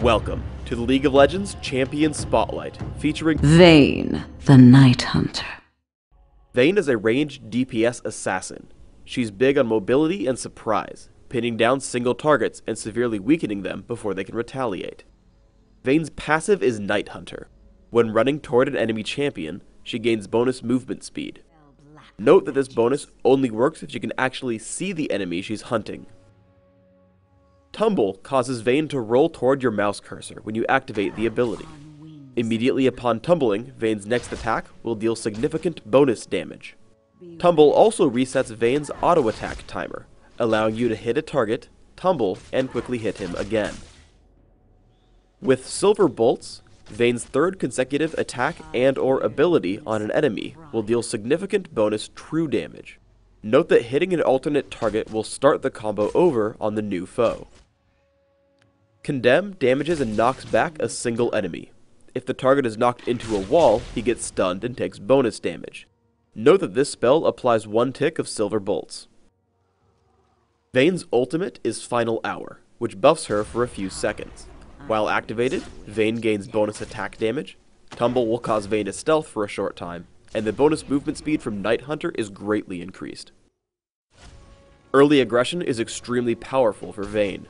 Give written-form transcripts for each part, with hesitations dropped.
Welcome to the League of Legends Champion Spotlight, featuring Vayne, the Night Hunter. Vayne is a ranged DPS assassin. She's big on mobility and surprise, pinning down single targets and severely weakening them before they can retaliate. Vayne's passive is Night Hunter. When running toward an enemy champion, she gains bonus movement speed. Note that this bonus only works if she can actually see the enemy she's hunting. Tumble causes Vayne to roll toward your mouse cursor when you activate the ability. Immediately upon tumbling, Vayne's next attack will deal significant bonus damage. Tumble also resets Vayne's auto attack timer, allowing you to hit a target, tumble, and quickly hit him again. With Silver Bolts, Vayne's third consecutive attack and/or ability on an enemy will deal significant bonus true damage. Note that hitting an alternate target will start the combo over on the new foe. Condemn damages and knocks back a single enemy. If the target is knocked into a wall, he gets stunned and takes bonus damage. Note that this spell applies 1 tick of Silver Bolts. Vayne's ultimate is Final Hour, which buffs her for a few seconds. While activated, Vayne gains bonus attack damage, Tumble will cause Vayne to stealth for a short time, and the bonus movement speed from Night Hunter is greatly increased. Early aggression is extremely powerful for Vayne.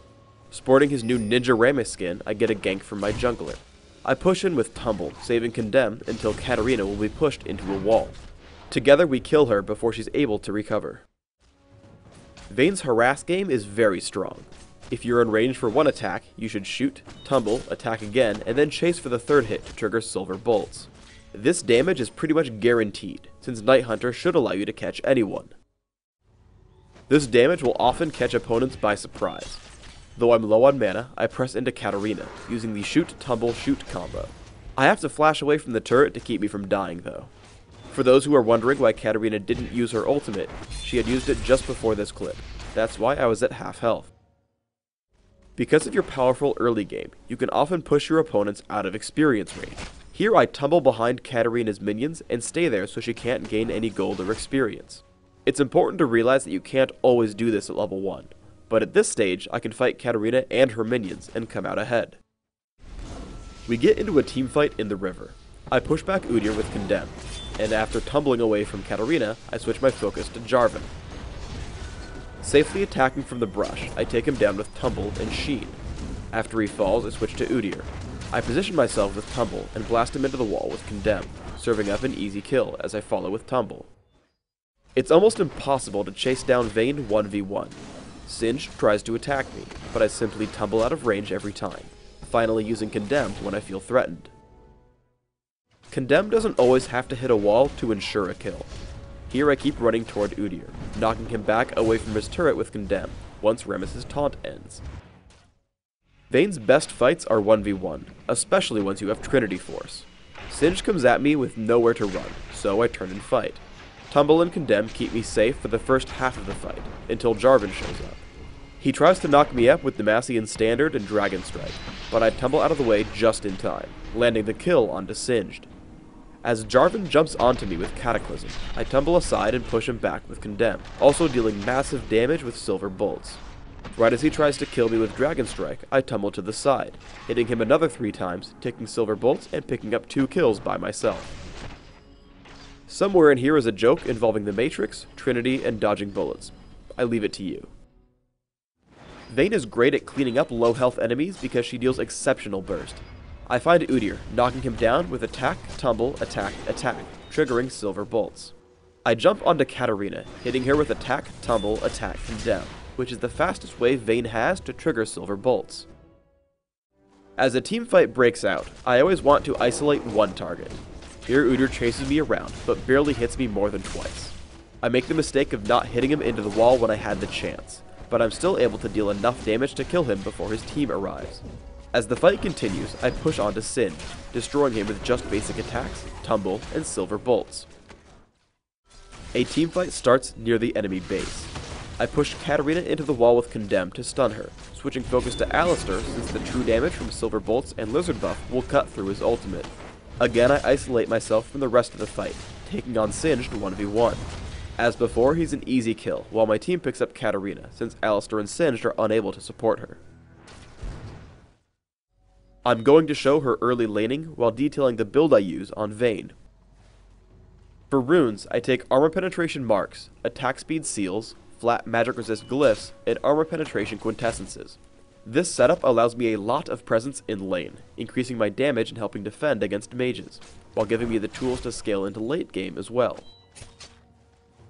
Sporting his new Ninja Rame skin, I get a gank from my jungler. I push in with Tumble, saving Condemn until Katarina will be pushed into a wall. Together we kill her before she's able to recover. Vayne's harass game is very strong. If you're in range for one attack, you should shoot, tumble, attack again, and then chase for the third hit to trigger Silver Bolts. This damage is pretty much guaranteed, since Night Hunter should allow you to catch anyone. This damage will often catch opponents by surprise. Though I'm low on mana, I press into Katarina, using the shoot, tumble, shoot combo. I have to flash away from the turret to keep me from dying though. For those who are wondering why Katarina didn't use her ultimate, she had used it just before this clip. That's why I was at half health. Because of your powerful early game, you can often push your opponents out of experience range. Here I tumble behind Katarina's minions and stay there so she can't gain any gold or experience. It's important to realize that you can't always do this at level 1. But at this stage, I can fight Katarina and her minions and come out ahead. We get into a team fight in the river. I push back Udyr with Condemn, and after tumbling away from Katarina, I switch my focus to Jarvan. Safely attacking from the brush, I take him down with Tumble and Sheen. After he falls, I switch to Udyr. I position myself with Tumble and blast him into the wall with Condemn, serving up an easy kill as I follow with Tumble. It's almost impossible to chase down Vayne 1v1. Singed tries to attack me, but I simply tumble out of range every time, finally using Condemn when I feel threatened. Condemn doesn't always have to hit a wall to ensure a kill. Here I keep running toward Udyr, knocking him back away from his turret with Condemn, once Remus's taunt ends. Vayne's best fights are 1v1, especially once you have Trinity Force. Singed comes at me with nowhere to run, so I turn and fight. Tumble and Condemn keep me safe for the first half of the fight, until Jarvan shows up. He tries to knock me up with Demacian Standard and Dragon Strike, but I tumble out of the way just in time, landing the kill onto Singed. As Jarvan jumps onto me with Cataclysm, I tumble aside and push him back with Condemn, also dealing massive damage with Silver Bolts. Right as he tries to kill me with Dragon Strike, I tumble to the side, hitting him another 3 times, taking Silver Bolts and picking up 2 kills by myself. Somewhere in here is a joke involving the Matrix, Trinity, and dodging bullets. I leave it to you. Vayne is great at cleaning up low health enemies because she deals exceptional burst. I find Udyr, knocking him down with attack, tumble, attack, attack, triggering Silver Bolts. I jump onto Katarina, hitting her with attack, tumble, attack, Condemn, which is the fastest way Vayne has to trigger Silver Bolts. As a team fight breaks out, I always want to isolate one target. Here Udyr chases me around, but barely hits me more than twice. I make the mistake of not hitting him into the wall when I had the chance, but I'm still able to deal enough damage to kill him before his team arrives. As the fight continues, I push onto Singed, destroying him with just basic attacks, tumble, and Silver Bolts. A teamfight starts near the enemy base. I push Katarina into the wall with Condemn to stun her, switching focus to Alistar since the true damage from Silver Bolts and Lizard buff will cut through his ultimate. Again I isolate myself from the rest of the fight, taking on Singed 1v1. As before, he's an easy kill, while my team picks up Katarina, since Alistar and Singed are unable to support her. I'm going to show her early laning while detailing the build I use on Vayne. For runes, I take armor penetration marks, attack speed seals, flat magic resist glyphs, and armor penetration quintessences. This setup allows me a lot of presence in lane, increasing my damage and helping defend against mages, while giving me the tools to scale into late game as well.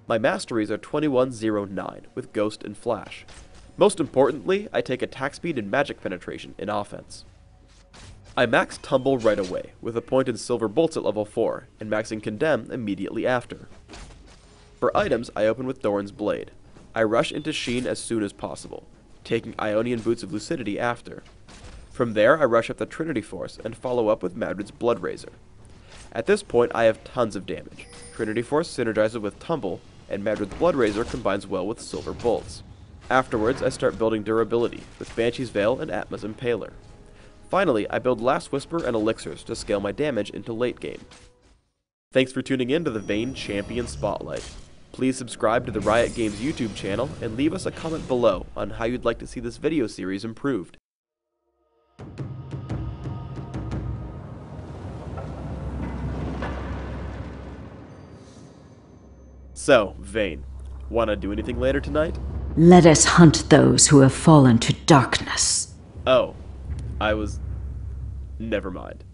My masteries are 2109 with Ghost and Flash. Most importantly, I take attack speed and magic penetration in offense. I max Tumble right away, with a point in Silver Bolts at level 4, and maxing Condemn immediately after. For items, I open with Doran's Blade. I rush into Sheen as soon as possible, taking Ionian Boots of Lucidity after. From there, I rush up the Trinity Force and follow up with Madrid's Blood Razor. At this point, I have tons of damage. Trinity Force synergizes with Tumble, and Madrid's Blood Razor combines well with Silver Bolts. Afterwards, I start building durability, with Banshee's Veil and Atma's Impaler. Finally, I build Last Whisper and Elixirs to scale my damage into late game. Thanks for tuning in to the Vayne Champion Spotlight. Please subscribe to the Riot Games YouTube channel and leave us a comment below on how you'd like to see this video series improved. So, Vayne, wanna do anything later tonight? Let us hunt those who have fallen to darkness. Oh, never mind.